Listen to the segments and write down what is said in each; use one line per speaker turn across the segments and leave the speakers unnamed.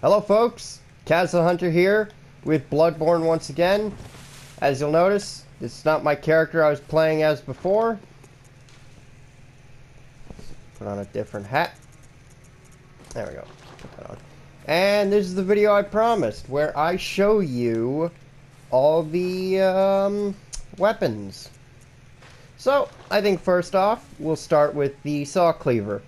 Hello folks, Castle Hunter here with Bloodborne once again. As you'll notice, this is not my character I was playing as before. Put on a different hat. There we go. Put that on. And this is the video I promised, where I show you all the weapons. So, I think first off, we'll start with the saw cleaver.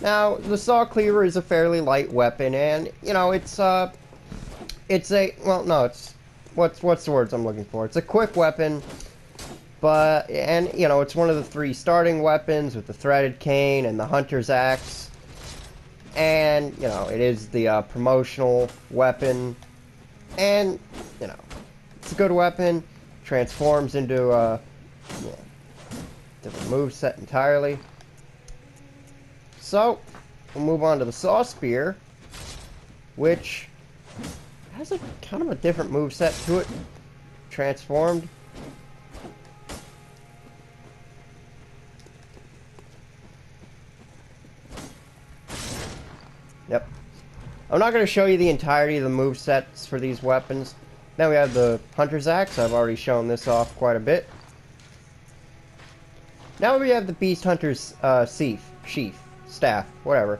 Now, the saw cleaver is a fairly light weapon, and, you know, it's a, well, no, it's, what's the words I'm looking for? It's a quick weapon, but, and, you know, it's one of the 3 starting weapons with the threaded cane and the hunter's axe, and, you know, it is the, promotional weapon, and, you know, it's a good weapon, transforms into a, yeah, different moveset entirely. So, we'll move on to the saw spear, which has a kind of a different moveset to it, transformed. Yep. I'm not going to show you the entirety of the movesets for these weapons. Now we have the hunter's axe. I've already shown this off quite a bit. Now we have the beast hunter's sheath. Staff, whatever.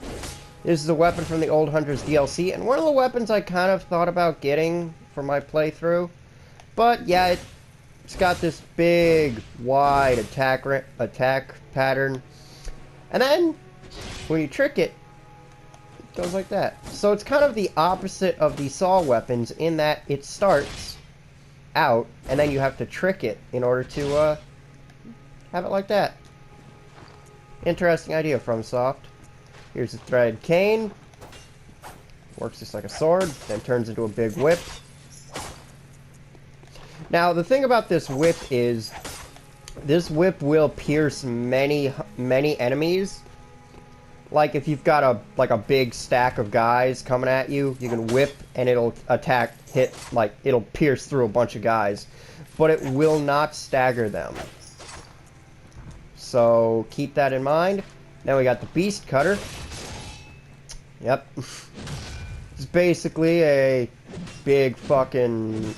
This is a weapon from the Old Hunters DLC, and one of the weapons I kind of thought about getting for my playthrough. But yeah, it's got this big, wide attack pattern, and then when you trick it, it goes like that. So it's kind of the opposite of the saw weapons in that it starts out, and then you have to trick it in order to have it like that. Interesting idea from Soft. Here's the threaded cane. Works just like a sword, then turns into a big whip. Now, the thing about this whip is, this whip will pierce many enemies. Like, if you've got a big stack of guys coming at you, you can whip and it'll it'll pierce through a bunch of guys. But it will not stagger them. So, keep that in mind. Then we got the Beast Cutter. Yep. It's basically a big fucking...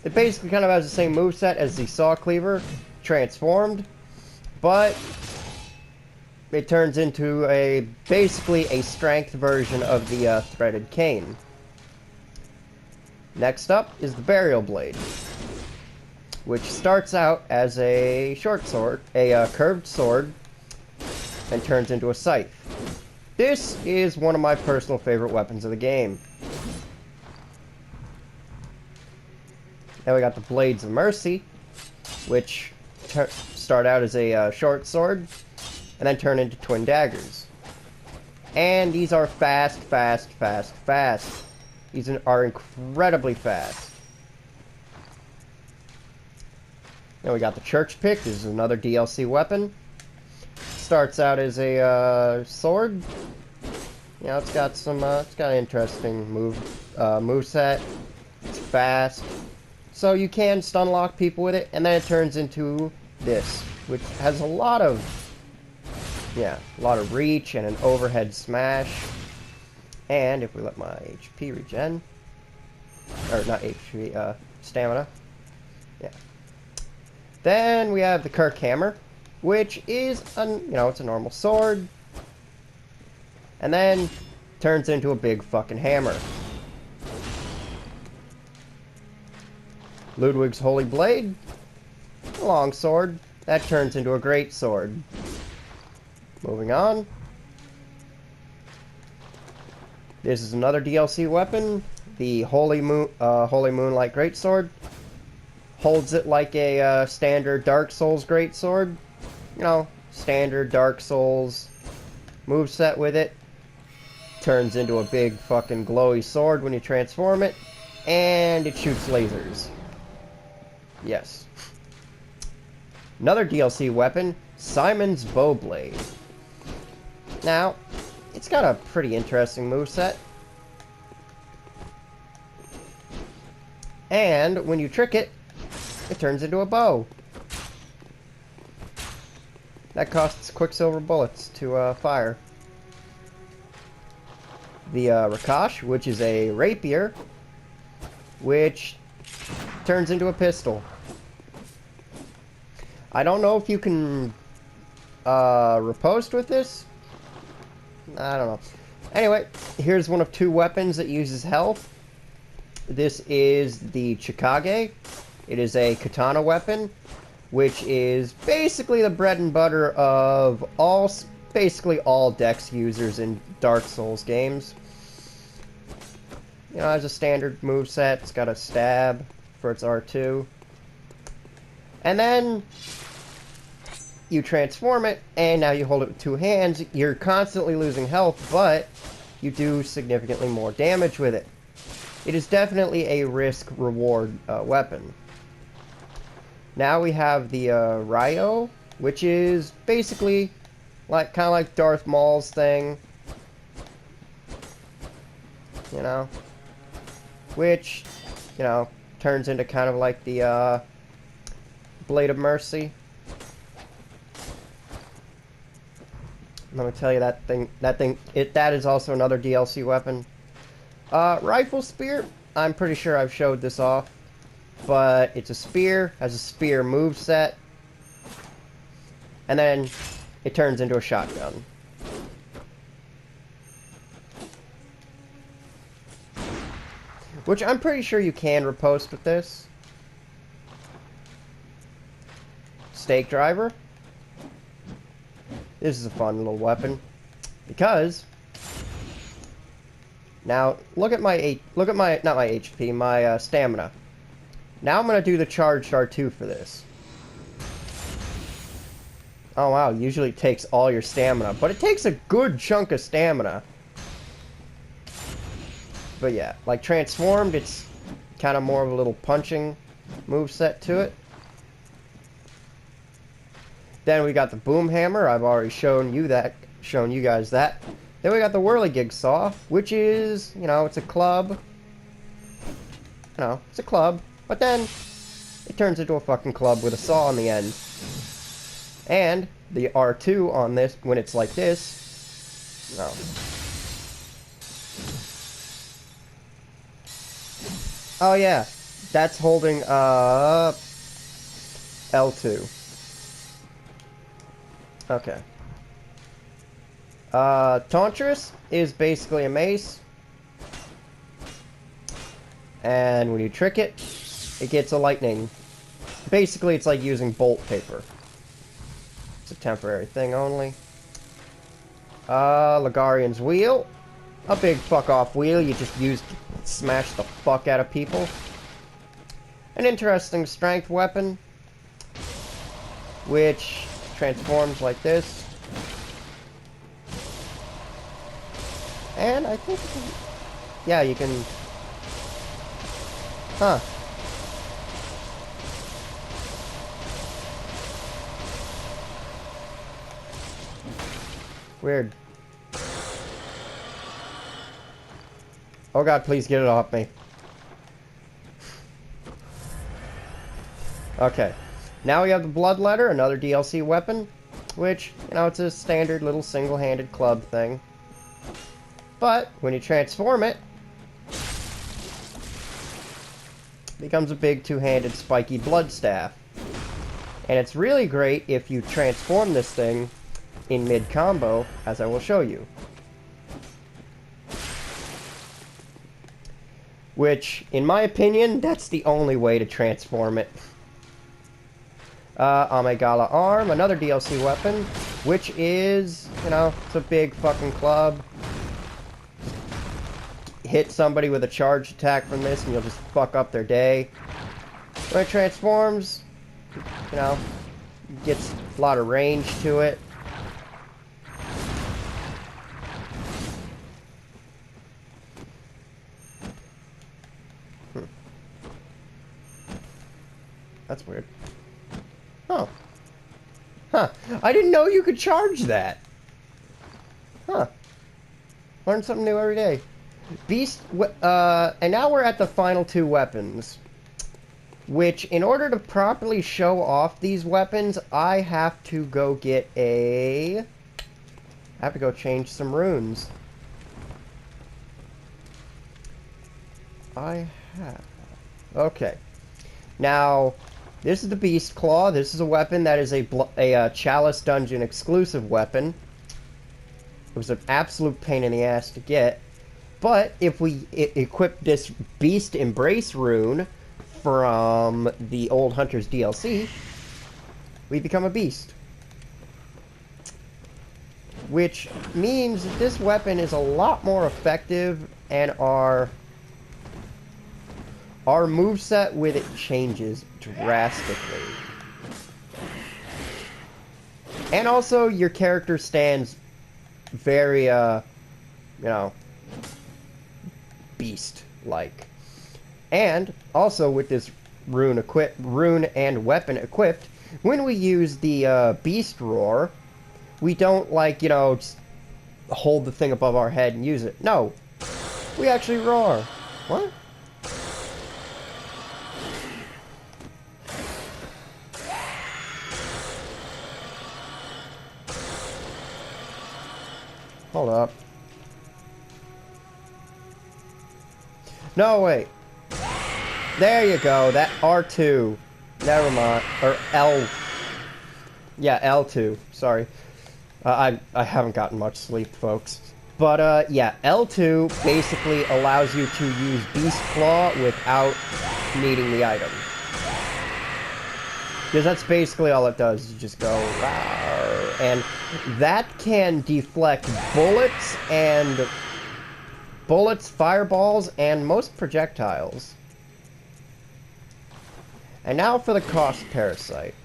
It basically kind of has the same moveset as the Saw Cleaver, transformed. But it turns into basically a strength version of the threaded cane. Next up is the Burial Blade, which starts out as a short sword, a curved sword, and turns into a scythe. This is one of my personal favorite weapons of the game. Now we got the Blades of Mercy, which start out as a short sword, and then turn into twin daggers. And these are fast. These are incredibly fast. Now we got the Church Pick. This is another DLC weapon. Starts out as a sword. You know, it's got an interesting moveset. It's fast, so you can stun lock people with it, and then it turns into this, which has a lot of reach and an overhead smash. And if we let my HP regen, or not HP, stamina, yeah. Then we have the Kirk Hammer, which is, it's a normal sword. And then turns into a big fucking hammer. Ludwig's Holy Blade, a long sword. That turns into a great sword. Moving on. This is another DLC weapon, the Holy Moonlight Greatsword. Holds it like a standard Dark Souls greatsword. You know, standard Dark Souls moveset with it. Turns into a big fucking glowy sword when you transform it. And it shoots lasers. Yes. Another DLC weapon, Simon's Bowblade. Now, it's got a pretty interesting moveset. And when you trick it, it turns into a bow. That costs Quicksilver bullets to fire. the Rakash, which is a rapier, which turns into a pistol. I don't know if you can riposte with this. I don't know. Anyway, here's one of two weapons that uses health. This is the Chikage. It is a katana weapon, which is basically the bread and butter of basically all Dex users in Dark Souls games. You know, it has a standard moveset. It's got a stab for its R2. And then you transform it, and now you hold it with two hands. You're constantly losing health, but you do significantly more damage with it. It is definitely a risk-reward weapon. Now we have the Ryo, which is basically kind of like Darth Maul's thing, you know, which, you know, turns into kind of like the Blade of Mercy. Let me tell you, that is also another DLC weapon. Rifle Spear, I'm pretty sure I've showed this off, but it's a spear, has a spear moveset, and then it turns into a shotgun. Which I'm pretty sure you can riposte with this. Stake Driver. This is a fun little weapon, because now look at my not my HP, my stamina. Now I'm gonna do the charged R2 for this. Oh wow, usually it takes all your stamina, but it takes a good chunk of stamina. But yeah, like transformed, it's kind of more of a little punching moveset to it. Then we got the boom hammer. I've already shown you guys that. Then we got the whirligig saw, which is, you know, it's a club. You know, it's a club, but then it turns into a fucking club with a saw on the end. And the R2 on this, when it's like this, no. Oh yeah, that's holding L2. Okay. Tauntress is basically a mace. And when you trick it, it gets a lightning. Basically, it's like using bolt paper. It's a temporary thing only. Ligarian's wheel. A big fuck-off wheel you just use to smash the fuck out of people. An interesting strength weapon, which transforms like this. And I think, yeah, you can, huh. Weird. Oh god, please get it off me. Okay. Now we have the Bloodletter, another DLC weapon, which, you know, it's a standard little single-handed club thing. But, when you transform it, it becomes a big two-handed spiky blood staff. And it's really great if you transform this thing in mid-combo, as I will show you. Which, in my opinion, that's the only way to transform it. Amegala Arm, another DLC weapon, which is, you know, it's a big fucking club. Hit somebody with a charge attack from this and you'll just fuck up their day. When it transforms, you know, gets a lot of range to it. That's weird. Oh. Huh. I didn't know you could charge that. Huh. Learn something new every day. And now we're at the final two weapons. Which, in order to properly show off these weapons, I have to go get I have to go change some runes. I have? Okay. Now, this is the Beast Claw. This is a weapon that is a Chalice Dungeon exclusive weapon. It was an absolute pain in the ass to get. But if we equip this Beast Embrace rune from the Old Hunters DLC, we become a beast. Which means that this weapon is a lot more effective, and our moveset with it changes drastically. And also, your character stands very, you know, beast-like. And also, with this rune and weapon equipped, when we use the Beast Roar, we don't, like, you know, just hold the thing above our head and use it. No. We actually roar. What? Hold up. No, wait. There you go. That R2. Never mind. Or L. Yeah, L2. Sorry. I haven't gotten much sleep, folks. But, yeah, L2 basically allows you to use Beast Claw without needing the item. Because that's basically all it does. You just go, rawr, and that can deflect bullets, fireballs, and most projectiles. And now for the cost parasite.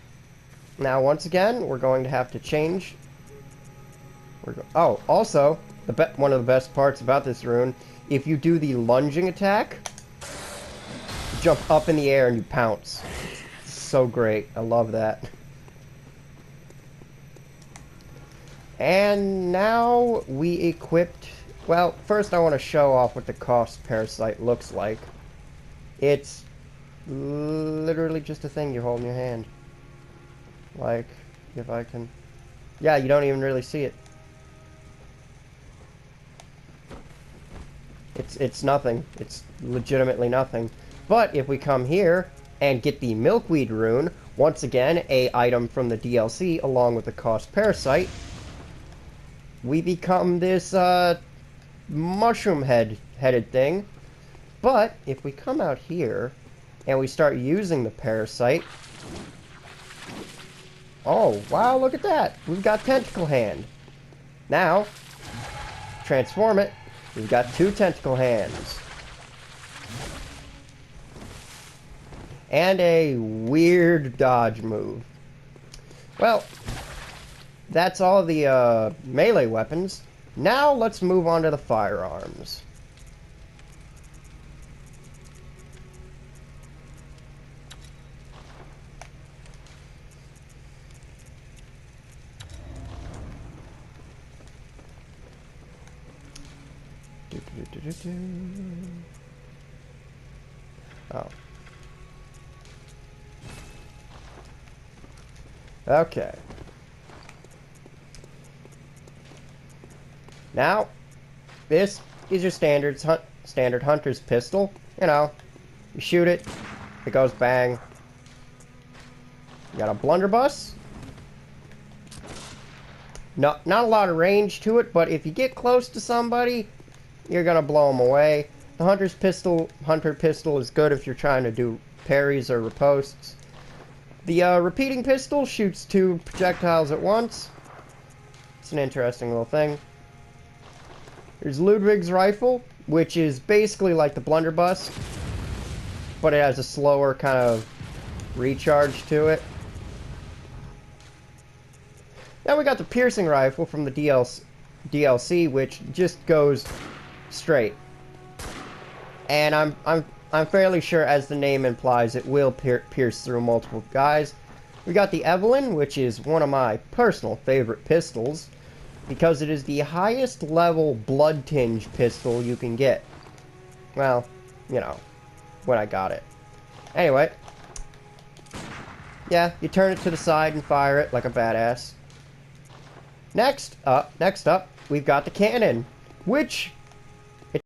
Now, once again, we're going to have to change. Oh, also, one of the best parts about this rune, if you do the lunging attack, you jump up in the air and you pounce. It's so great. I love that. And now we equipped... Well, first I want to show off what the cost parasite looks like. It's literally just a thing you hold in your hand. Like, if I can... Yeah, you don't even really see it. It's nothing. It's legitimately nothing. But if we come here and get the Milkweed rune, once again, a item from the DLC along with the cost parasite, we become this mushroom-headed thing. But if we come out here and we start using the parasite, oh wow, look at that! We've got Tentacle Hand. Now, transform it. We've got 2 tentacle hands. And a weird dodge move. Well, that's all the melee weapons. Now let's move on to the firearms. Oh. Okay. Now, this is your standard hunter's pistol. You know, you shoot it, it goes bang. You got a blunderbuss. Not a lot of range to it, but if you get close to somebody, you're gonna blow them away. The hunter pistol is good if you're trying to do parries or ripostes. The repeating pistol shoots 2 projectiles at once. It's an interesting little thing. There's Ludwig's rifle, which is basically like the blunderbuss, but it has a slower kind of recharge to it. Now we got the piercing rifle from the DLC, which just goes straight. And I'm fairly sure, as the name implies, it will pierce through multiple guys. We got the Evelyn, which is one of my personal favorite pistols, because it is the highest level blood tinge pistol you can get. Well, you know, when I got it. Anyway. Yeah, you turn it to the side and fire it like a badass. Next up, we've got the cannon, which